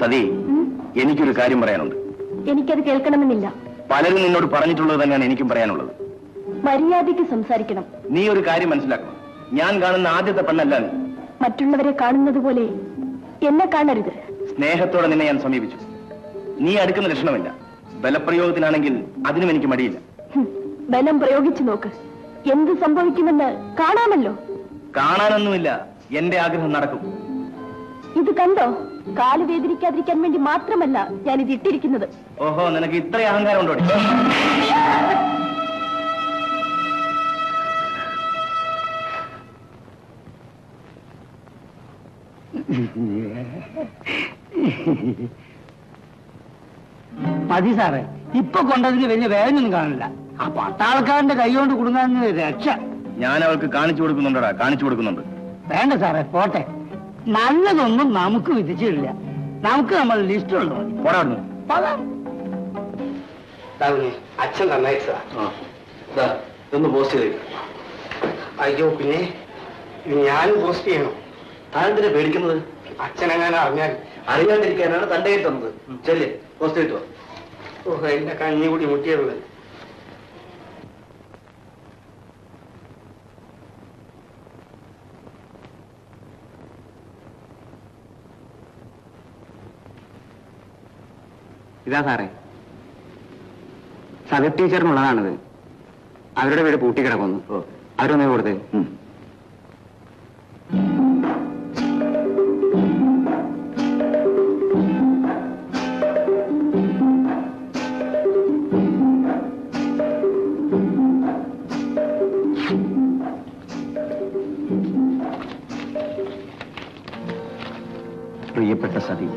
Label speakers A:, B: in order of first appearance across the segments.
A: സതി, എനിക്കൊരു കാര്യം പറയാനുണ്ട്.
B: എനിക്കത് കേൾക്കണമെന്നില്ല.
A: പലരും നിന്നോട് പറഞ്ഞിട്ടുള്ളത് തന്നെയാണ് എനിക്കും പറയാനുള്ളത്.
B: മര്യാദയ്ക്ക് സംസാരിക്കണം.
A: നീ ഒരു കാര്യം മനസ്സിലാക്കണം. ഞാൻ കാണുന്ന ആദ്യത്തെ പെണ്ണല്ല നീ.
B: മറ്റുള്ളവരെ കാണുന്നത് പോലെ എന്നെ കാണരുത്.
A: സ്നേഹത്തോടെ നിന്നെ ഞാൻ സമീപിച്ചു. നീ അടുക്കുന്ന ലക്ഷണമില്ല. ബലപ്രയോഗത്തിനാണെങ്കിൽ അതിനും എനിക്ക് മടിയില്ല.
B: ബലം പ്രയോഗിച്ചു നോക്ക്. എന്ത് സംഭവിക്കുമെന്ന് കാണാമല്ലോ.
A: കാണാനൊന്നുമില്ല. എന്റെ ആഗ്രഹം നടക്കും.
B: ഇത് കണ്ടോ? കാല് വേദനിക്കാതിരിക്കാൻ വേണ്ടി മാത്രമല്ല ഞാൻ ഇത് ഇട്ടിരിക്കുന്നത്.
A: ഓഹോ, നിനക്ക് ഇത്ര അഹങ്കാരം ഉണ്ടോ?
C: മതി സാറേ, ഇപ്പൊ കൊണ്ടതിന് വലിയ വേദനയൊന്നും കാണില്ല. ആ പട്ടാൾക്കാരന്റെ കൈ കൊണ്ട് കുടുങ്ങാൻ രക്ഷ.
A: ഞാൻ അവൾക്ക് കാണിച്ചു കൊടുക്കുന്നുണ്ടടാ, കാണിച്ചു കൊടുക്കുന്നുണ്ട്.
C: വേണ്ട സാറേ, പോട്ടെ. നല്ലതൊന്നും നമുക്ക് വിധിച്ചില്ല. നമുക്ക് നമ്മൾ ലിസ്റ്റുള്ളൂ.
D: അച്ഛൻ നന്നായിട്ടാ
A: ഒന്ന് പോസ്റ്റ് ചെയ്ത്.
D: അയ്യോ, പിന്നെ ഞാൻ പോസ്റ്റ് ചെയ്യണം.
A: താനെന്തിനാ പേടിക്കുന്നത്?
D: അച്ഛനെങ്ങനെ അറിഞ്ഞാൽ?
A: അറിയാണ്ടിരിക്കാനാണ് തന്റെ കയ്യിൽ തന്നത്. ചെല്ലേ, പോസ്റ്റ് ചെയ്തോ.
D: ഓഹോ, എന്റെ കഞ്ഞി കൂടി മുട്ടിയത്.
E: ഇതാ സാറേ, സബ് ടീച്ചറിനുള്ളതാണിത്. അവരുടെ വീട് പൂട്ടിക്കിടക്കുന്നു. അവരൊന്നേ കൊടുത്തേ.
A: പ്രിയപ്പെട്ട സതി,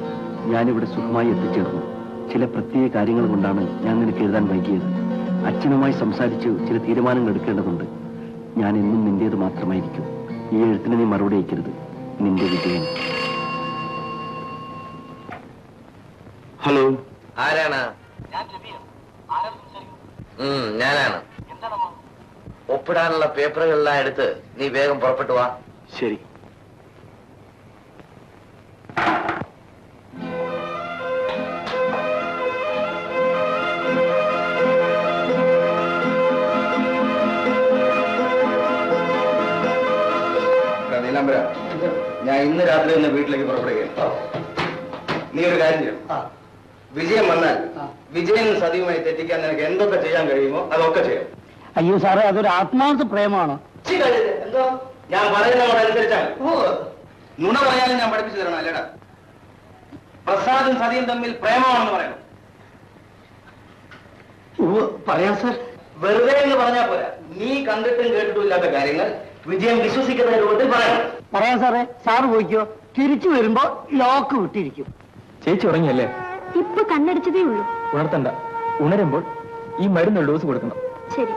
A: ഞാനിവിടെ സുഖമായി എത്തിച്ചേർന്നു. ചില പ്രത്യേക കാര്യങ്ങൾ കൊണ്ടാണ് ഞാൻ നിനക്ക് എഴുതാൻ വൈകിയത്. അച്ഛനുമായി സംസാരിച്ച് ചില തീരുമാനങ്ങൾ എടുക്കേണ്ടതുണ്ട്. ഞാൻ എന്നും നിന്റേത് മാത്രമായിരിക്കും. ഈ എഴുത്തിന് നീ മറുപടി അയക്കരുത്. നിന്റെ വിജയൻ. ഹലോ,
F: ആരാണ്? ഞാനാണ്. ഒപ്പിടാനുള്ള പേപ്പറുകളെല്ലാം എടുത്ത് നീ വേഗം പുറപ്പെട്ടു വാ.
A: ശരി. ഞാൻ ഇന്ന് രാത്രി തന്നെ വീട്ടിലേക്ക് പുറപ്പെടുകയാണ്. നീ ഒരു കാര്യം ചെയ്യും. വിജയം വന്നാൽ വിജയനും സതിയുമായി തെറ്റിക്കാൻ നിനക്ക് എന്തൊക്കെ ചെയ്യാൻ കഴിയുമോ അതൊക്കെ ചെയ്യാം.
C: അയ്യോ സാറേ, അതൊരു ആത്മാർത്ഥ പ്രേമമാണ്.
A: എന്തോ ഞാൻ പറയുന്നതനുസരിച്ചാണ്. നുണ പറയാനും ഞാൻ പഠിപ്പിച്ചു തരണം, അല്ലേടാ? പ്രസാദും സതിയും തമ്മിൽ പ്രേമമാണെന്ന് പറയണം.
C: പറയാം സാർ.
A: വെറുതെ എന്ന് പറഞ്ഞാൽ പോരാ. നീ കണ്ടിട്ടും കേട്ടിട്ടും ഇല്ലാത്ത കാര്യങ്ങൾ വിജയം വിശ്വസിക്കുന്ന രൂപത്തിൽ പറയണം.
C: പറയാം സാറേ. സാറ് പോയിക്കോ. തിരിച്ചു വരുമ്പോ ലോക്ക് വിട്ടിരിക്കും.
G: ചേച്ചി ഉറങ്ങിയല്ലേ?
B: ഇപ്പൊ കണ്ണടിച്ചതേ ഉള്ളൂ.
G: ഉണർത്തണ്ട. ഉണരുമ്പോൾ ഈ മരുന്ന് ഡോസ് കൊടുക്കണം.
B: ശരി.